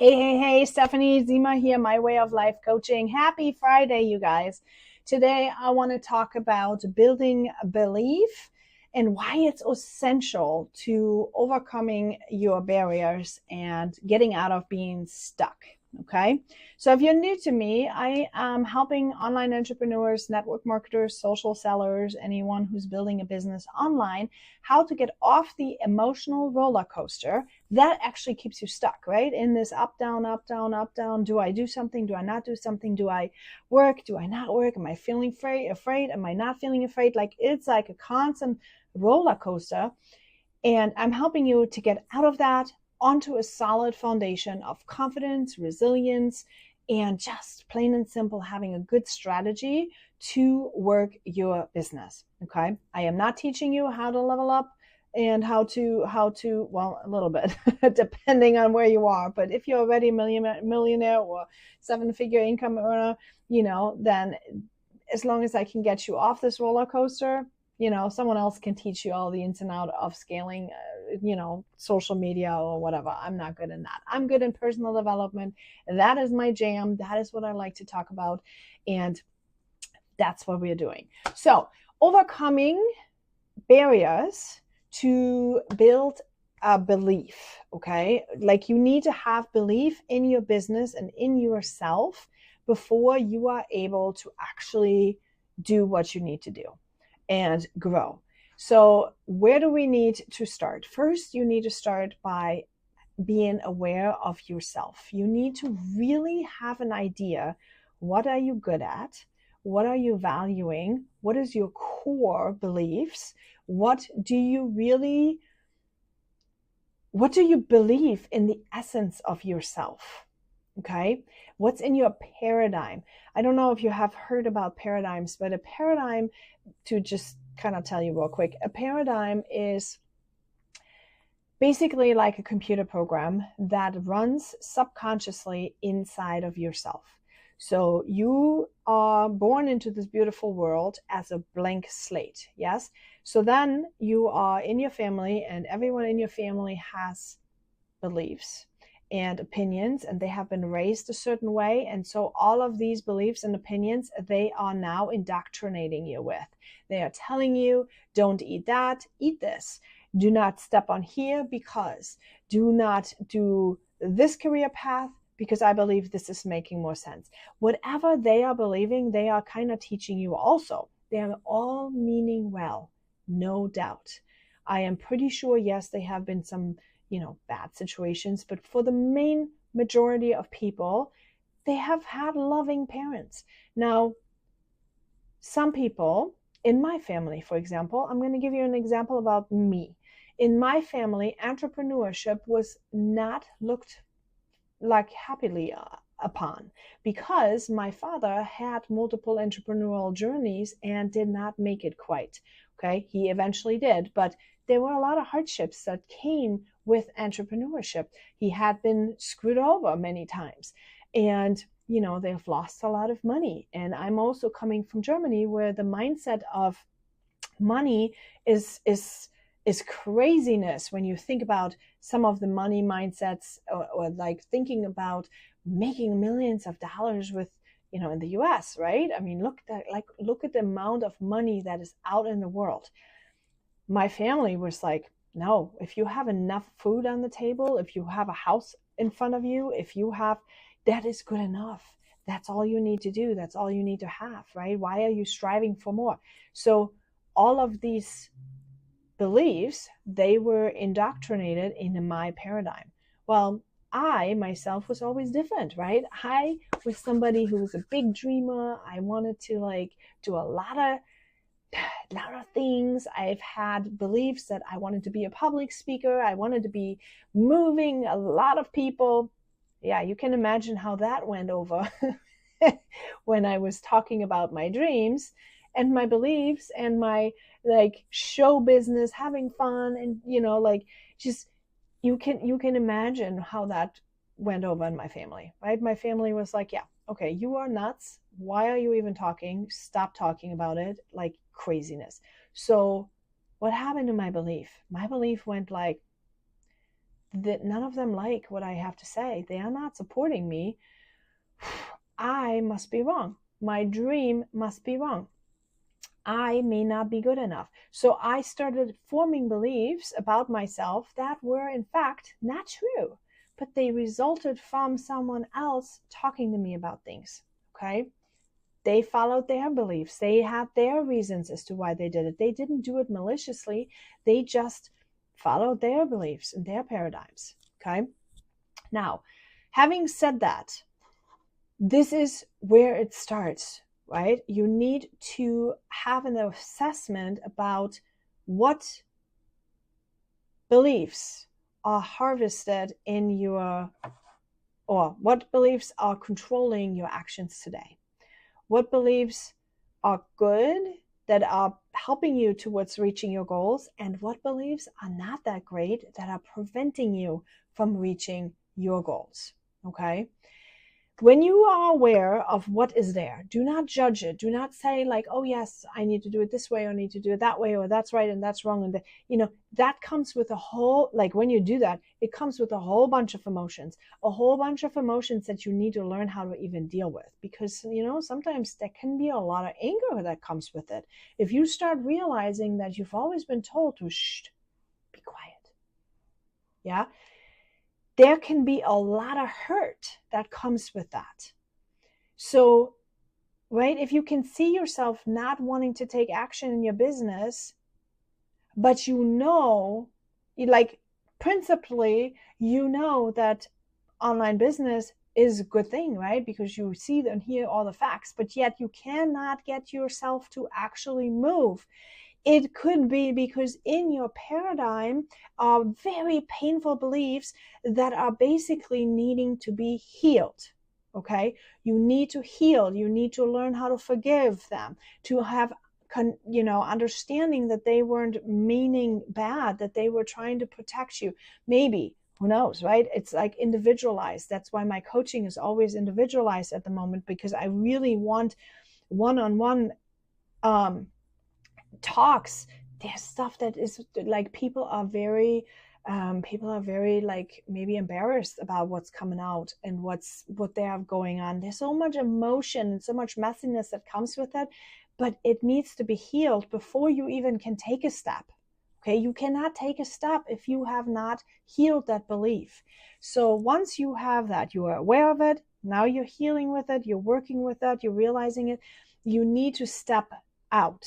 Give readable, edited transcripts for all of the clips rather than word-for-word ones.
Hey, Stephanie, Zima here, My Way of Life Coaching. Happy Friday, you guys. Today, I want to talk about building belief and why it's essential to overcoming your barriers and getting out of being stuck. Okay. So if you're new to me, I am helping online entrepreneurs, network marketers, social sellers, anyone who's building a business online, how to get off the emotional roller coaster that actually keeps you stuck, right? In this up, down, up, down, up, down. Do I do something? Do I not do something? Do I work? Do I not work? Am I feeling afraid? Am I not feeling afraid? Like it's like a constant roller coaster. And I'm helping you to get out of that onto a solid foundation of confidence, resilience, and just plain and simple having a good strategy to work your business. Okay. I am not teaching you how to level up and how to well, a little bit depending on where you are, but if you're already a millionaire or seven figure income earner, then as long as I can get you off this roller coaster, someone else can teach you all the ins and outs of scaling, social media or whatever. I'm not good in that. I'm good in personal development. That is my jam. That is what I like to talk about. And that's what we're doing. So overcoming barriers to build a belief, okay? Like you need to have belief in your business and in yourself before you are able to actually do what you need to do and grow. So where do we need to start? First, you need to start by being aware of yourself. You need to really have an idea. What are you good at? What are you valuing? What is your core beliefs? What do you believe in the essence of yourself? Okay. What's in your paradigm? I don't know if you have heard about paradigms, but a paradigm, to just kind of tell you real quick, a paradigm is basically like a computer program that runs subconsciously inside of yourself. So you are born into this beautiful world as a blank slate. Yes. So then you are in your family, and everyone in your family has beliefs and opinions, and they have been raised a certain way. And so all of these beliefs and opinions, they are now indoctrinating you with. They are telling you, don't eat that, eat this. Do not step on here because, do not do this career path because I believe this is making more sense. Whatever they are believing, they are kind of teaching you also. They are all meaning well, no doubt. I am pretty sure, yes, they have been some bad situations, but for the main majority of people, they have had loving parents. Now, some people in my family, for example, I'm going to give you an example about me. In my family, entrepreneurship was not looked like happily upon, because my father had multiple entrepreneurial journeys and did not make it quite. Okay, he eventually did, but there were a lot of hardships that came with entrepreneurship. He had been screwed over many times, and they've lost a lot of money. And I'm also coming from Germany, where the mindset of money is craziness when you think about some of the money mindsets, or like thinking about making millions of dollars with in the US, right? I mean, look at the amount of money that is out in the world. My family was like, no, if you have enough food on the table, if you have a house in front of you, if you have, that is good enough. That's all you need to do. That's all you need to have, right? Why are you striving for more? So all of these beliefs, they were indoctrinated into my paradigm. Well, I myself was always different, right? I was somebody who was a big dreamer. I wanted to do a lot of things. I've had beliefs that I wanted to be a public speaker. I wanted to be moving a lot of people. Yeah, you can imagine how that went over when I was talking about my dreams and my beliefs and my show business, having fun, and just you can imagine how that went over in my family, right? My family was like, yeah, okay, you are nuts. Why are you even talking? Stop talking about it. Like craziness. So what happened to my belief? My belief went like, that none of them like what I have to say. They are not supporting me. I must be wrong. My dream must be wrong. I may not be good enough. So I started forming beliefs about myself that were in fact not true, but they resulted from someone else talking to me about things. Okay. They followed their beliefs. They had their reasons as to why they did it. They didn't do it maliciously. They just followed their beliefs and their paradigms. Okay. Now, having said that, this is where it starts, right? You need to have an assessment about what beliefs are harvested in your, or what beliefs are controlling your actions today. What beliefs are good, that are helping you towards reaching your goals, and what beliefs are not that great, that are preventing you from reaching your goals. Okay. When you are aware of what is there, do not judge it. Do not say like, oh yes, I need to do it this way, or I need to do it that way, or that's right and that's wrong. And that comes with a whole, like when you do that, it comes with a whole bunch of emotions that you need to learn how to even deal with, because, sometimes there can be a lot of anger that comes with it. If you start realizing that you've always been told to be quiet. Yeah. There can be a lot of hurt that comes with that. So, right, if you can see yourself not wanting to take action in your business, but principally, that online business is a good thing, right? Because you see and hear all the facts, but yet you cannot get yourself to actually move. It could be because in your paradigm are very painful beliefs that are basically needing to be healed. Okay. You need to heal. You need to learn how to forgive them, to have, understanding that they weren't meaning bad, that they were trying to protect you. Maybe, who knows, right? It's like individualized. That's why my coaching is always individualized at the moment, because I really want one-on-one, talks. There's stuff that is like people are very like maybe embarrassed about what's coming out and what they have going on. There's so much emotion and so much messiness that comes with it, but it needs to be healed before you even can take a step. Okay, you cannot take a step if you have not healed that belief. So once you have that, you are aware of it, now you're healing with it, you're working with it, you're realizing it, you need to step out.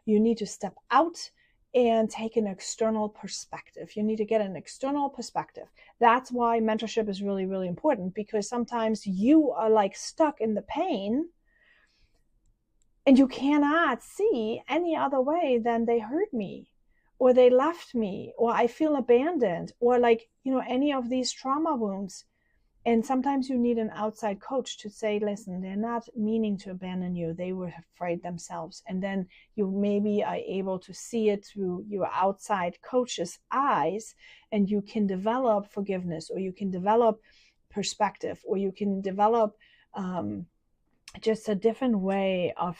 You need to step out and take an external perspective. You need to get an external perspective. That's why mentorship is really, really important, because sometimes you are like stuck in the pain and you cannot see any other way than they hurt me, or they left me, or I feel abandoned, or any of these trauma wounds. And sometimes you need an outside coach to say, listen, they're not meaning to abandon you. They were afraid themselves. And then you maybe are able to see it through your outside coach's eyes, and you can develop forgiveness, or you can develop perspective, or you can develop just a different way of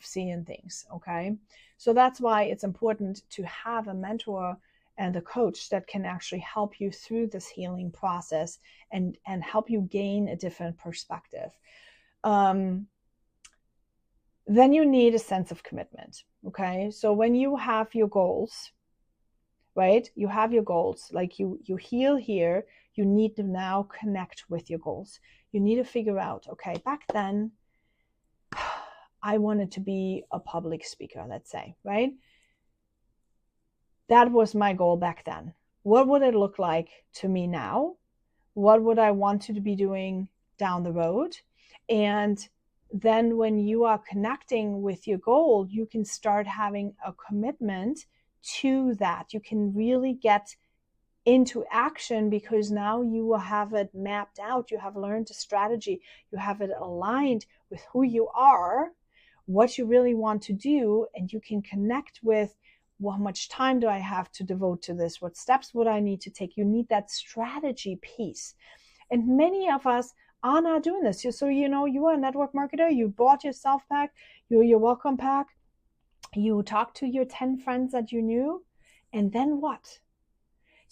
seeing things. Okay. So that's why it's important to have a mentor and a coach that can actually help you through this healing process and help you gain a different perspective. Then you need a sense of commitment. Okay. So when you have your goals, right? You have your goals, like you heal here, you need to now connect with your goals. You need to figure out, okay, back then I wanted to be a public speaker, let's say, right? That was my goal back then. What would it look like to me now? What would I want to be doing down the road? And then when you are connecting with your goal, you can start having a commitment to that. You can really get into action, because now you have it mapped out. You have learned a strategy. You have it aligned with who you are, what you really want to do, and you can connect with, well, how much time do I have to devote to this? What steps would I need to take? You need that strategy piece. And many of us are not doing this. So, you are a network marketer, you bought your self pack, your welcome pack, you talked to your 10 friends that you knew, and then what?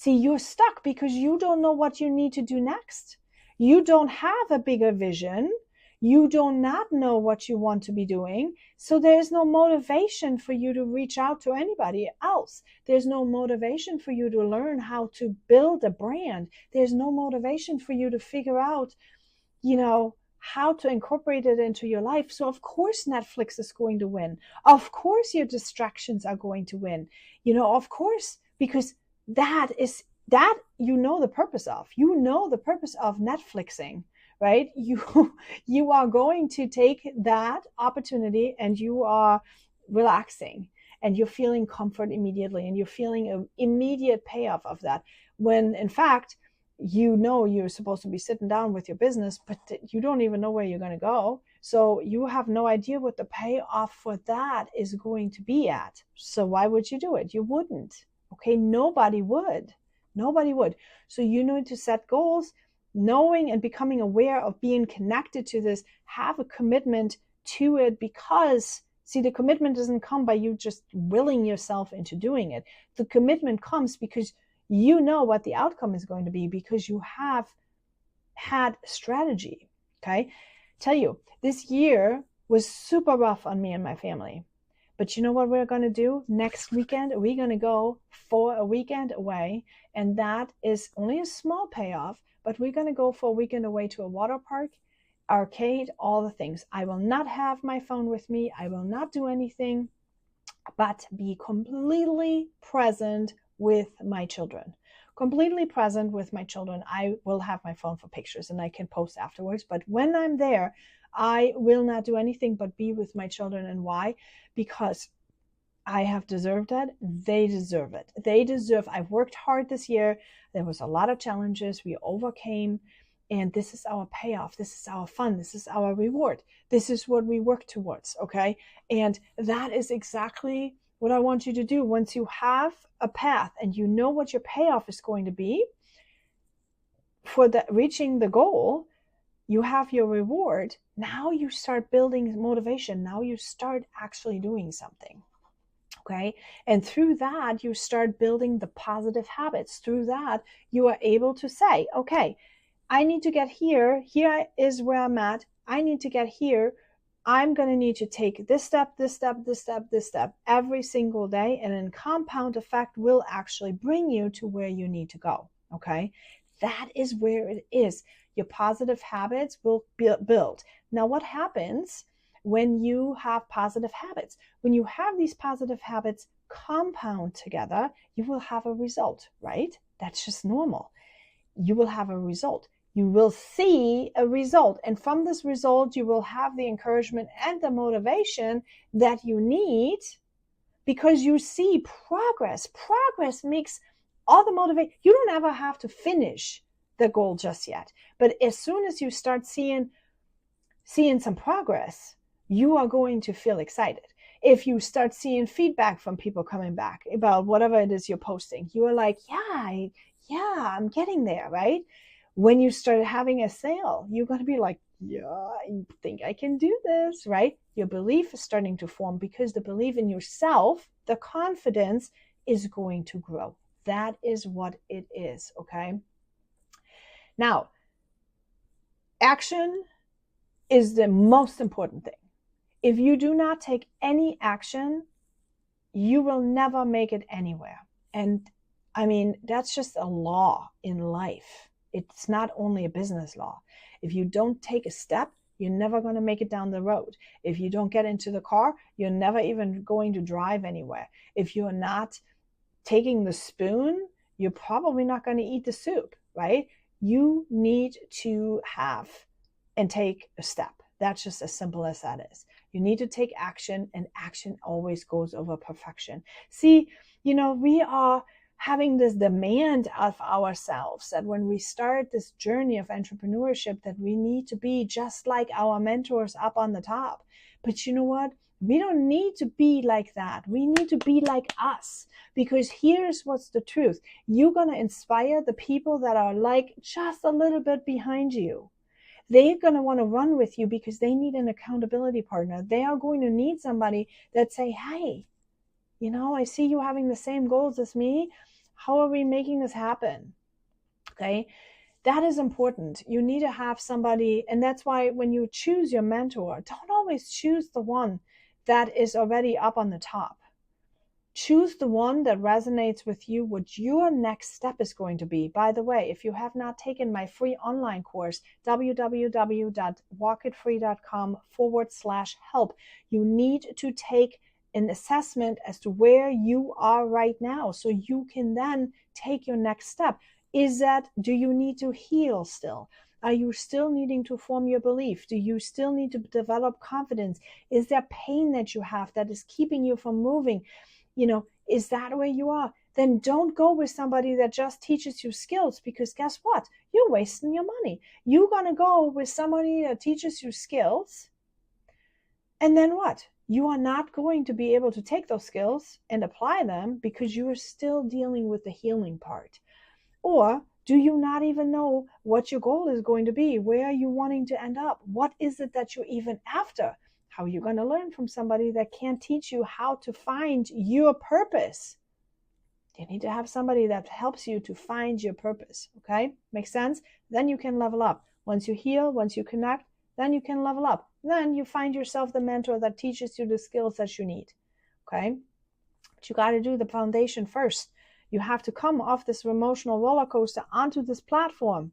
See, you're stuck because you don't know what you need to do next. You don't have a bigger vision. You do not know what you want to be doing. So there's no motivation for you to reach out to anybody else. There's no motivation for you to learn how to build a brand. There's no motivation for you to figure out, how to incorporate it into your life. So of course Netflix is going to win. Of course your distractions are going to win. Of course, because that the purpose of. The purpose of Netflixing, right? You are going to take that opportunity and you are relaxing and you're feeling comfort immediately and you're feeling an immediate payoff of that. When in fact, you're supposed to be sitting down with your business, but you don't even know where you're going to go. So you have no idea what the payoff for that is going to be at. So why would you do it? You wouldn't. Okay. Nobody would. So you need to set goals, knowing and becoming aware of being connected to this, have a commitment to it, because see, the commitment doesn't come by you just willing yourself into doing it. The commitment comes because you know what the outcome is going to be, because you have had strategy. Okay. Tell you, this year was super rough on me and my family. But you know what we're going to do next weekend? We're going to go for a weekend away. And that is only a small payoff, but we're going to go for a weekend away to a water park, arcade, all the things. I will not have my phone with me. I will not do anything but be completely present with my children. Completely present with my children. I will have my phone for pictures and I can post afterwards. But when I'm there, I will not do anything but be with my children. And why? Because I have deserved that. They deserve it. I've worked hard this year. There was a lot of challenges we overcame. And this is our payoff. This is our fun. This is our reward. This is what we work towards. Okay. And that is exactly what I want you to do. Once you have a path and you know what your payoff is going to be for reaching the goal, you have your reward. Now you start building motivation. Now you start actually doing something. Okay. And through that, you start building the positive habits. Through that, you are able to say, okay, I need to get here. Here is where I'm at. I need to get here. I'm going to need to take this step, this step, this step, this step every single day. And then compound effect will actually bring you to where you need to go. Okay. That is where it is. Your positive habits will build. Now, what happens when you have positive habits? When you have these positive habits compound together, you will have a result, right? That's just normal. You will have a result. You will see a result. And from this result, you will have the encouragement and the motivation that you need, because you see progress. Progress makes all the motivation. You don't ever have to finish the goal just yet. But as soon as you start seeing some progress, you are going to feel excited. If you start seeing feedback from people coming back about whatever it is you're posting, you are like, yeah, I'm getting there, right? When you start having a sale, you're going to be like, yeah, I think I can do this, right? Your belief is starting to form, because the belief in yourself, the confidence is going to grow. That is what it is, okay? Now, action is the most important thing. If you do not take any action, you will never make it anywhere. And I mean, that's just a law in life. It's not only a business law. If you don't take a step, you're never going to make it down the road. If you don't get into the car, you're never even going to drive anywhere. If you're not taking the spoon, you're probably not going to eat the soup, right? You need to have and take a step. That's just as simple as that is. You need to take action, and action always goes over perfection. See, we are having this demand of ourselves that when we start this journey of entrepreneurship, that we need to be just like our mentors up on the top. But you know what? We don't need to be like that. We need to be like us, because here's what's the truth. You're going to inspire the people that are like just a little bit behind you. They're going to want to run with you because they need an accountability partner. They are going to need somebody that say, hey, I see you having the same goals as me. How are we making this happen? Okay. That is important. You need to have somebody, and that's why when you choose your mentor, don't always choose the one that is already up on the top. Choose the one that resonates with you, what your next step is going to be. By the way, if you have not taken my free online course, www.walkitfree.com/help, you need to take an assessment as to where you are right now so you can then take your next step. Do you need to heal still? Are you still needing to form your belief? Do you still need to develop confidence? Is there pain that you have that is keeping you from moving? Is that where you are? Then don't go with somebody that just teaches you skills, because guess what? You're wasting your money. You're going to go with somebody that teaches you skills, and then what? You are not going to be able to take those skills and apply them because you are still dealing with the healing part. Or do you not even know what your goal is going to be? Where are you wanting to end up? What is it that you're even after? How are you going to learn from somebody that can't teach you how to find your purpose? You need to have somebody that helps you to find your purpose. Okay? Makes sense? Then you can level up. Once you heal, once you connect, then you can level up. Then you find yourself the mentor that teaches you the skills that you need. Okay? But you got to do the foundation first. You have to come off this emotional roller coaster onto this platform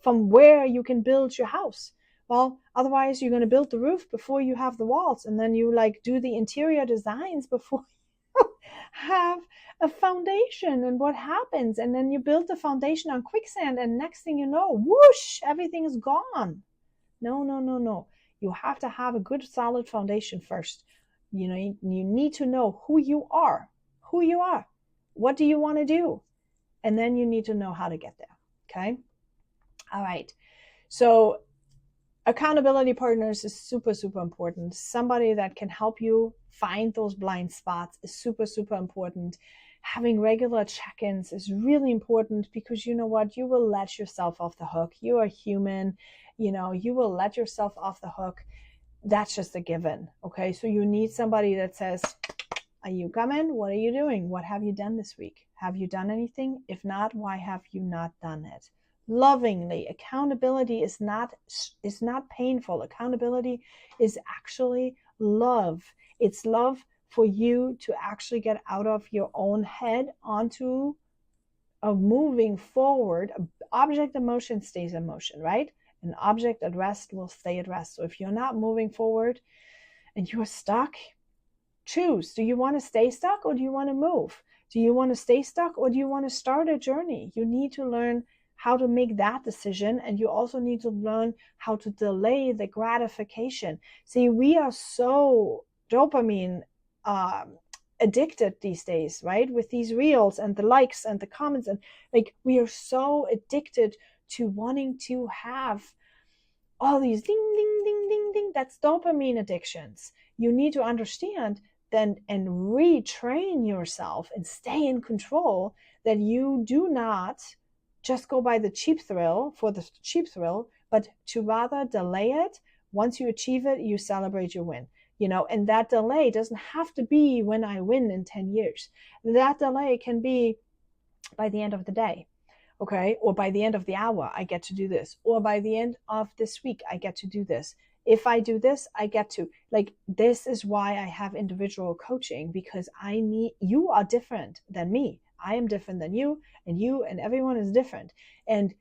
from where you can build your house. Well, otherwise you're going to build the roof before you have the walls, and then you do the interior designs before you have a foundation. And what happens? And then you build the foundation on quicksand, and next thing you know, whoosh, everything is gone. No. You have to have a good solid foundation first. You need to know who you are. What do you want to do? And then you need to know how to get there. Okay? All right. So accountability partners is super, super important. Somebody that can help you find those blind spots is super, super important. Having regular check-ins is really important, because you know what? You will let yourself off the hook. You are human. You will let yourself off the hook. That's just a given. Okay. So you need somebody that says, are you coming? What are you doing? What have you done this week? Have you done anything? If not, why have you not done it? Lovingly. Accountability is not painful. Accountability is actually love. It's love for you to actually get out of your own head onto a moving forward. Object in motion stays in motion, right? An object at rest will stay at rest. So if you're not moving forward and you're stuck, choose. Do you want to stay stuck, or do you want to move? Do you want to stay stuck, or do you want to start a journey? You need to learn how to make that decision, and you also need to learn how to delay the gratification. See, we are so dopamine addicted these days, right? With these reels and the likes and the comments, and we are so addicted to wanting to have all these ding, ding, ding, ding, ding. That's dopamine addictions. You need to understand then and retrain yourself and stay in control, that you do not just go by the cheap thrill for the cheap thrill, but to rather delay it. Once you achieve it, you celebrate your win. And that delay doesn't have to be when I win in 10 years. That delay can be by the end of the day. Okay. Or by the end of the hour, I get to do this. Or by the end of this week, I get to do this. If I do this, I get to this is why I have individual coaching, because you are different than me. I am different than you and everyone is different. And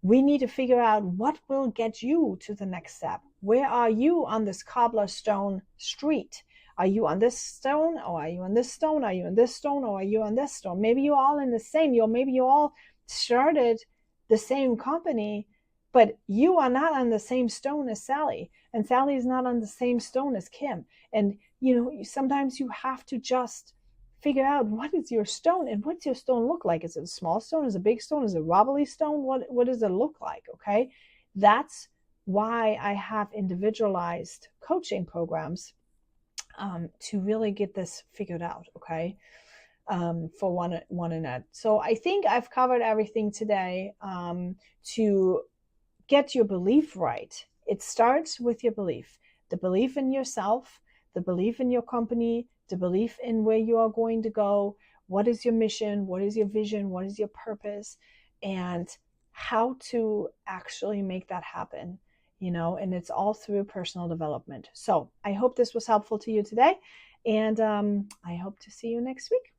we need to figure out what will get you to the next step. Where are you on this cobblestone street? Are you on this stone, or are you on this stone? Are you on this stone, or are you on this stone? Maybe you're all in the same, maybe you all started the same company, but you are not on the same stone as Sally, and Sally is not on the same stone as Kim. And sometimes you have to just figure out what is your stone, and what's your stone look like. Is it a small stone? Is it a big stone? Is it a wobbly stone? What does it look like? Okay. That's why I have individualized coaching programs to really get this figured out. Okay. For one another. So I think I've covered everything today to get your belief right. It starts with your belief, the belief in yourself, the belief in your company, the belief in where you are going to go, what is your mission, what is your vision, what is your purpose, and how to actually make that happen, and it's all through personal development. So I hope this was helpful to you today, and I hope to see you next week.